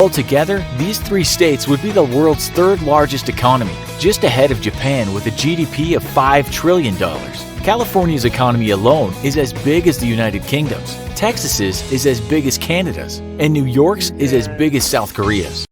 Altogether, these three states would be the world's third largest economy, just ahead of Japan with a GDP of $5 trillion. California's economy alone is as big as the United Kingdom's, Texas's is as big as Canada's, and New York's is as big as South Korea's.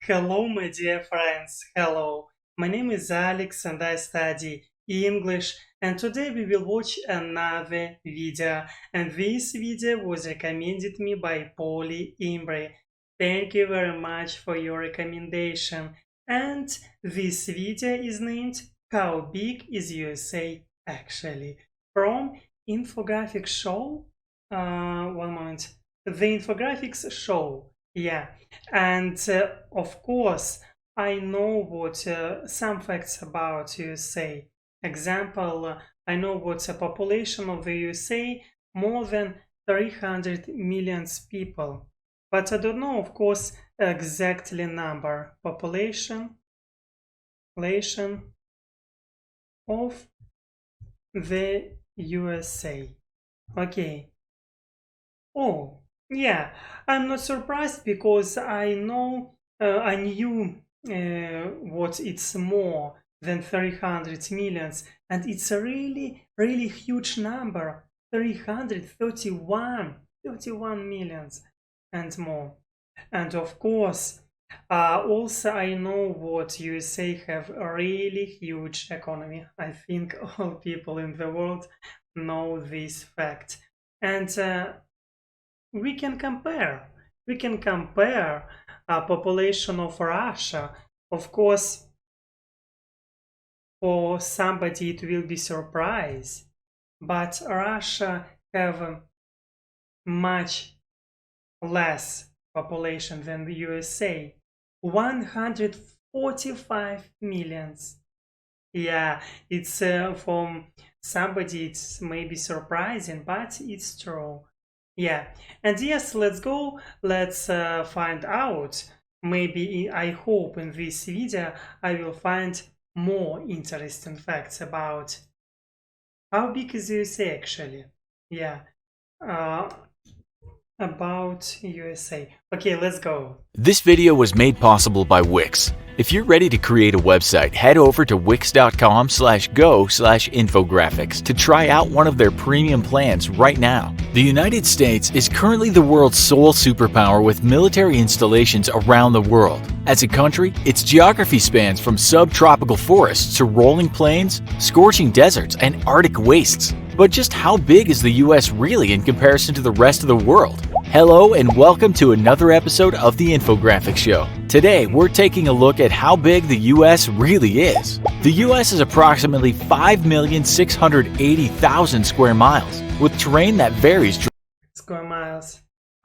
Hello, my dear friends. Hello. My name is Alex and I study English, and today we will watch another video, and this video was recommended me by Polly Imbre. Thank you very much for your recommendation. And this video is named How Big is USA Actually? From infographic show. One moment. The infographics show. Yeah, and of course, I know what some facts about USA. Example, I know what's the population of the USA, more than 300 million people. But I don't know, of course, exactly number. Population of the USA. Okay. Oh, yeah, I'm not surprised because I knew what it's more than 300 millions, and it's a really, really huge number, 331 millions and more. And of course, also I know what USA have a really huge economy. I think all people in the world know this fact. And we can compare population of Russia. Of course, for somebody it will be surprise, but Russia have much less population than the USA, 145 millions. Yeah, it's from somebody it's maybe surprising, but it's true. Yeah, and yes, let's go. Let's find out. Maybe I hope in this video I will find more interesting facts about how big is USA actually. Yeah, about USA. Okay, let's go. This video was made possible by Wix. If you're ready to create a website, head over to wix.com/go/infographics to try out one of their premium plans right now. The United States is currently the world's sole superpower with military installations around the world. As a country, its geography spans from subtropical forests to rolling plains, scorching deserts, and Arctic wastes. But just how big is the US really in comparison to the rest of the world? Hello and welcome to another episode of the Infographics Show. Today, we're taking a look at how big the US really is. The US is approximately 5,680,000 square miles, with terrain that varies. Square miles.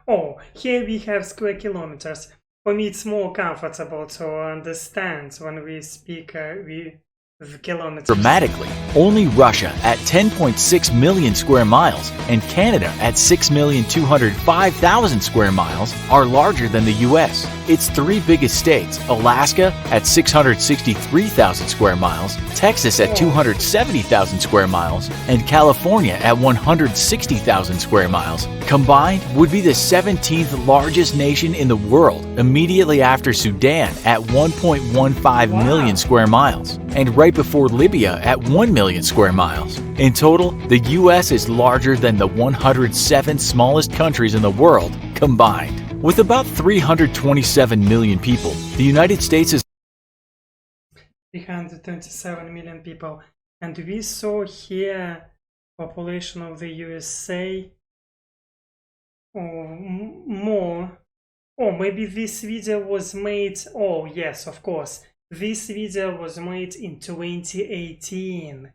Oh, here we have square kilometers. For me, it's more comfortable to understand when we speak the kilometers. Dramatically. Only Russia at 10.6 million square miles and Canada at 6,205,000 square miles are larger than the US. Its three biggest states, Alaska at 663,000 square miles, Texas at 270,000 square miles, and California at 160,000 square miles, combined would be the 17th largest nation in the world, immediately after Sudan at 1.15 million square miles, and right before Libya at 1 million square miles. In total, the US is larger than the 107 smallest countries in the world combined. With about 327 million people, the United States is 327 million people, and we saw here population of the USA or more. Oh, maybe this video was made. Oh yes, of course, this video was made in 2018.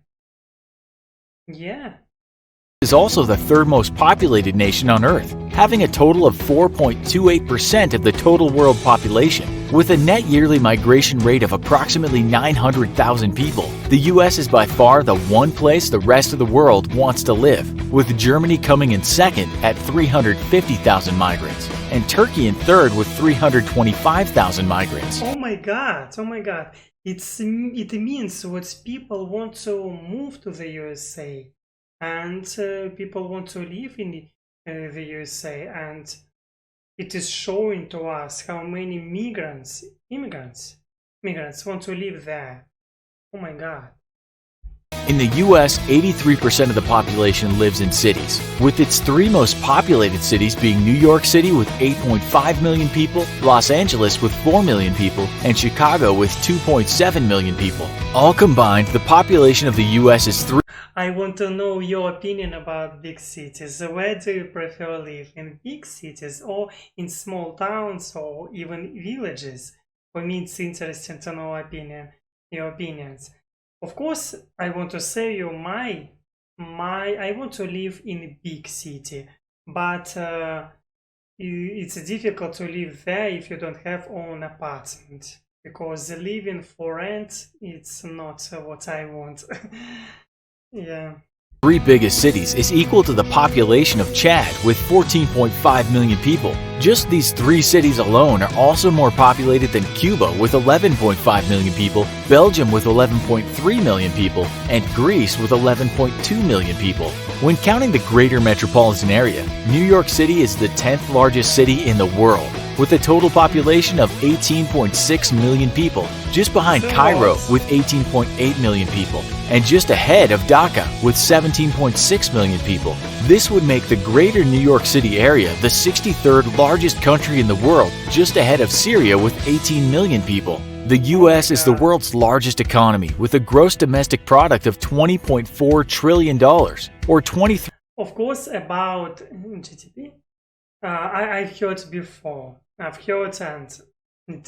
Yeah. Is also the third most populated nation on Earth, having a total of 4.28% of the total world population. With a net yearly migration rate of approximately 900,000 people, the US is by far the one place the rest of the world wants to live, with Germany coming in second at 350,000 migrants, and Turkey in third with 325,000 migrants. Oh my god, it means what people want to move to the USA, and people want to live in the USA, and it is showing to us how many immigrants want to live there. Oh my God. In the US, 83% of the population lives in cities, with its three most populated cities being New York City with 8.5 million people, Los Angeles with 4 million people, and Chicago with 2.7 million people. All combined, the population of the US is 3. I want to know your opinion about big cities. Where do you prefer live? In big cities or in small towns or even villages? For me, it's interesting to know your opinions. Of course, I want to say you I want to live in a big city, but it's difficult to live there if you don't have own apartment, because living for rent it's not what I want. Yeah. Three biggest cities is equal to the population of Chad with 14.5 million people. Just these three cities alone are also more populated than Cuba with 11.5 million people, Belgium with 11.3 million people, and Greece with 11.2 million people. When counting the greater metropolitan area, New York City is the 10th largest city in the world, with a total population of 18.6 million people, just behind Cairo with 18.8 million people, and just ahead of Dhaka with 17.6 million people. This would make the greater New York City area the 63rd largest country in the world, just ahead of Syria with 18 million people. The US is the world's largest economy with a gross domestic product of $20.4 trillion, or 23. Of course, about GDP, I've heard before. I've heard, and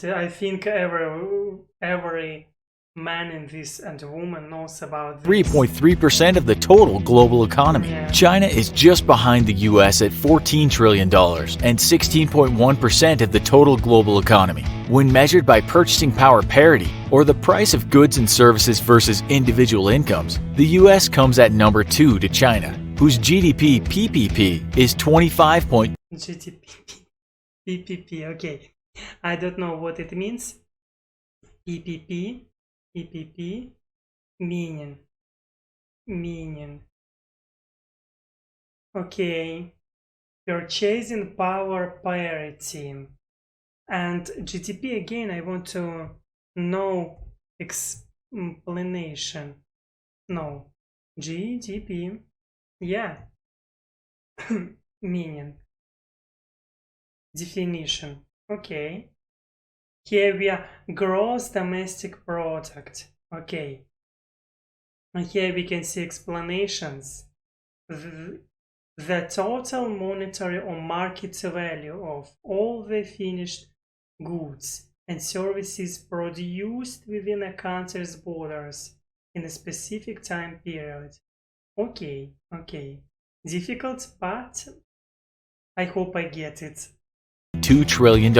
I think every man in this and woman knows about this. 3.3% of the total global economy. Yeah. China is just behind the US at $14 trillion and 16.1% of the total global economy. When measured by purchasing power parity, or the price of goods and services versus individual incomes, the US comes at number 2 to China, whose GDP PPP is 25. GDP PPP, okay. I don't know what it means. PPP, meaning. Okay. Purchasing power parity. And GDP again, I want to know explanation. No. GDP. Yeah. Meaning. Definition. Okay. Here we are gross domestic product. Okay. And here we can see explanations. The total monetary or market value of all the finished goods and services produced within a country's borders in a specific time period. Okay. Difficult, but I hope I get it. $2 trillion.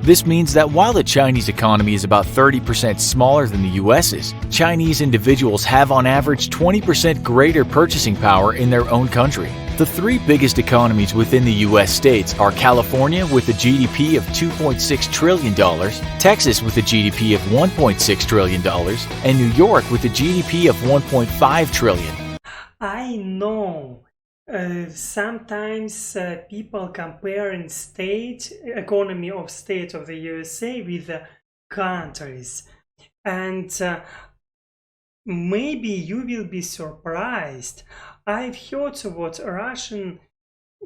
This means that while the Chinese economy is about 30% smaller than the US's, Chinese individuals have on average 20% greater purchasing power in their own country. The three biggest economies within the US states are California with a GDP of $2.6 trillion, Texas with a GDP of $1.6 trillion, and New York with a GDP of $1.5 trillion. I know. Sometimes people comparing economy of state of the USA with countries, and maybe you will be surprised. I've heard what Russian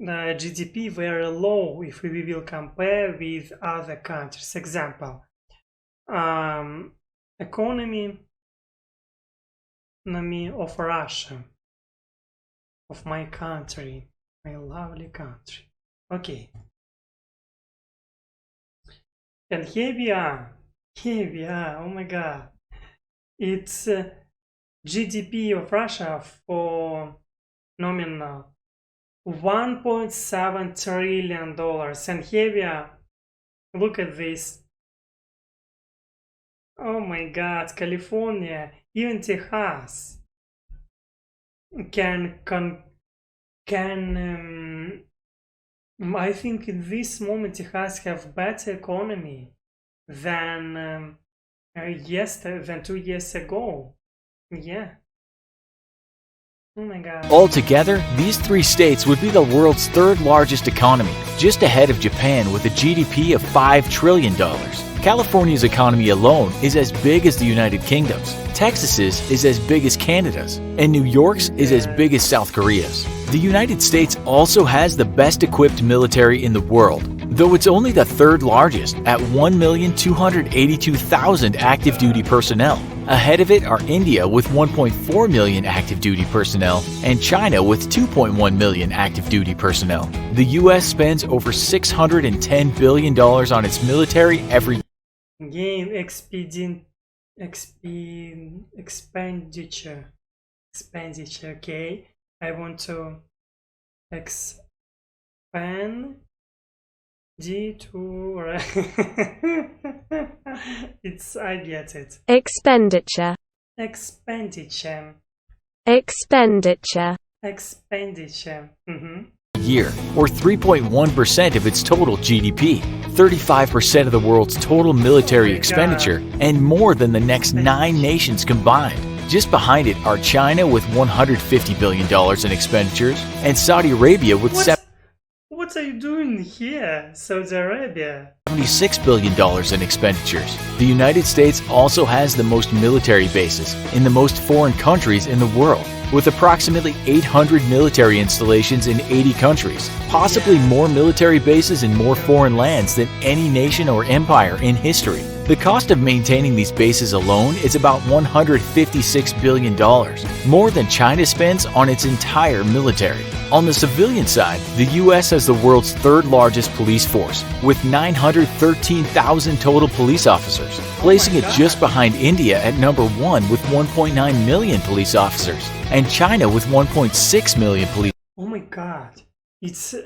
GDP very low if we will compare with other countries. Example, economy of Russia. Of my country, my lovely country. Okay. And here we are, oh my god. It's GDP of Russia for nominal $1.7 trillion. And here we are, look at this. Oh my god, California, even Texas can I think in this moment Texas have better economy than Yes, than 2 years ago. Yeah. Oh my god. Altogether, these three states would be the world's third largest economy, just ahead of Japan with a GDP of $5 trillion. California's economy alone is as big as the United Kingdom's, Texas's is as big as Canada's, and New York's is as big as South Korea's. The United States also has the best equipped military in the world, though it's only the third largest at 1,282,000 active duty personnel. Ahead of it are India with 1.4 million active duty personnel and China with 2.1 million active duty personnel. The US spends over $610 billion on its military every year. Game expenditure. Okay. I want to expand Detour. I get it. Expenditure. Expenditure. Expenditure. Expenditure. Year, or 3.1% of its total GDP, 35% of the world's total military expenditure, and more than the next 9 nations combined. Just behind it are China with $150 billion in expenditures, and Saudi Arabia with What are you doing here, Saudi Arabia? $76 billion in expenditures. The United States also has the most military bases in the most foreign countries in the world, with approximately 800 military installations in 80 countries, possibly more military bases in more foreign lands than any nation or empire in history. The cost of maintaining these bases alone is about $156 billion, more than China spends on its entire military. On the civilian side, the U.S. has the world's third largest police force, with 913,000 total police officers, placing it just behind India at number 1 with 1.9 million police officers, and China with 1.6 million police. Oh my god, it's...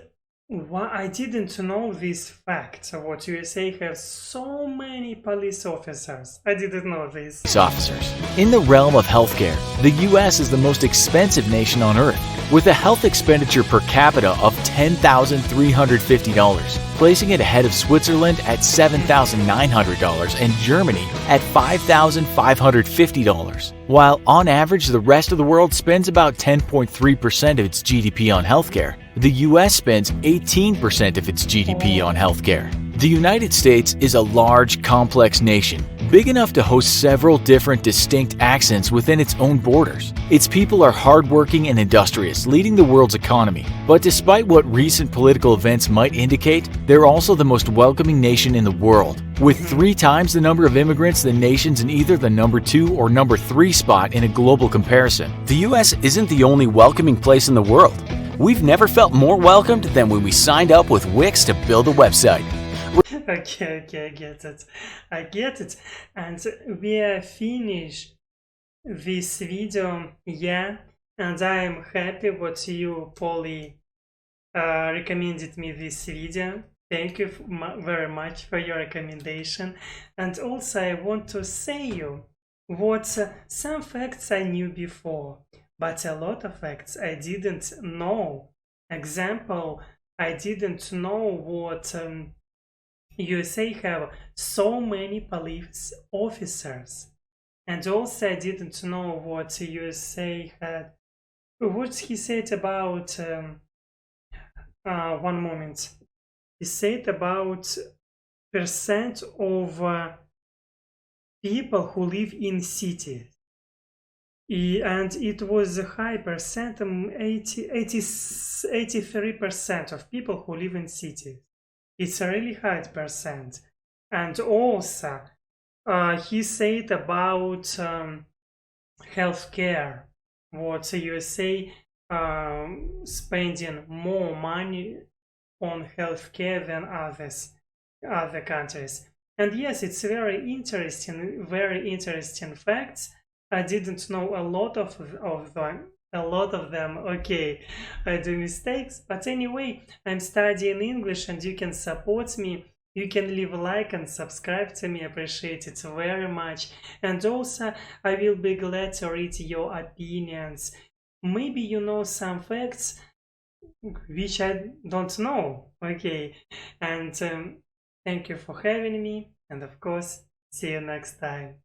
I didn't know this fact. What USA has so many police officers. I didn't know this. Officers. In the realm of healthcare, the U.S. is the most expensive nation on earth, with a health expenditure per capita of $10,350, placing it ahead of Switzerland at $7,900 and Germany at $5,550. While on average the rest of the world spends about 10.3% of its GDP on healthcare, the US spends 18% of its GDP on healthcare. The United States is a large, complex nation, big enough to host several different distinct accents within its own borders. Its people are hardworking and industrious, leading the world's economy. But despite what recent political events might indicate, they're also the most welcoming nation in the world, with 3 times the number of immigrants than nations in either the number 2 or number 3 spot in a global comparison. The US isn't the only welcoming place in the world. We've never felt more welcomed than when we signed up with Wix to build a website. Okay, I get it. And we are finished this video, yeah, and I am happy what you, Polly, recommended me this video. Thank you very much for your recommendation. And also I want to say you what some facts I knew before, but a lot of facts I didn't know. Example, I didn't know what USA have so many police officers, and also I didn't know what USA had. What he said about one moment. He said about percent of people who live in cities. And it was a high percent, 83% of people who live in cities. It's a really high percent. And also, he said about healthcare, what USA spending more money on healthcare than other countries. And yes, it's very interesting facts. I didn't know a lot of them. Okay, I do mistakes, but anyway, I'm studying English and you can support me. You can leave a like and subscribe to me. I appreciate it very much. And also, I will be glad to read your opinions. Maybe you know some facts which I don't know. Okay, and thank you for having me. And of course, See you next time.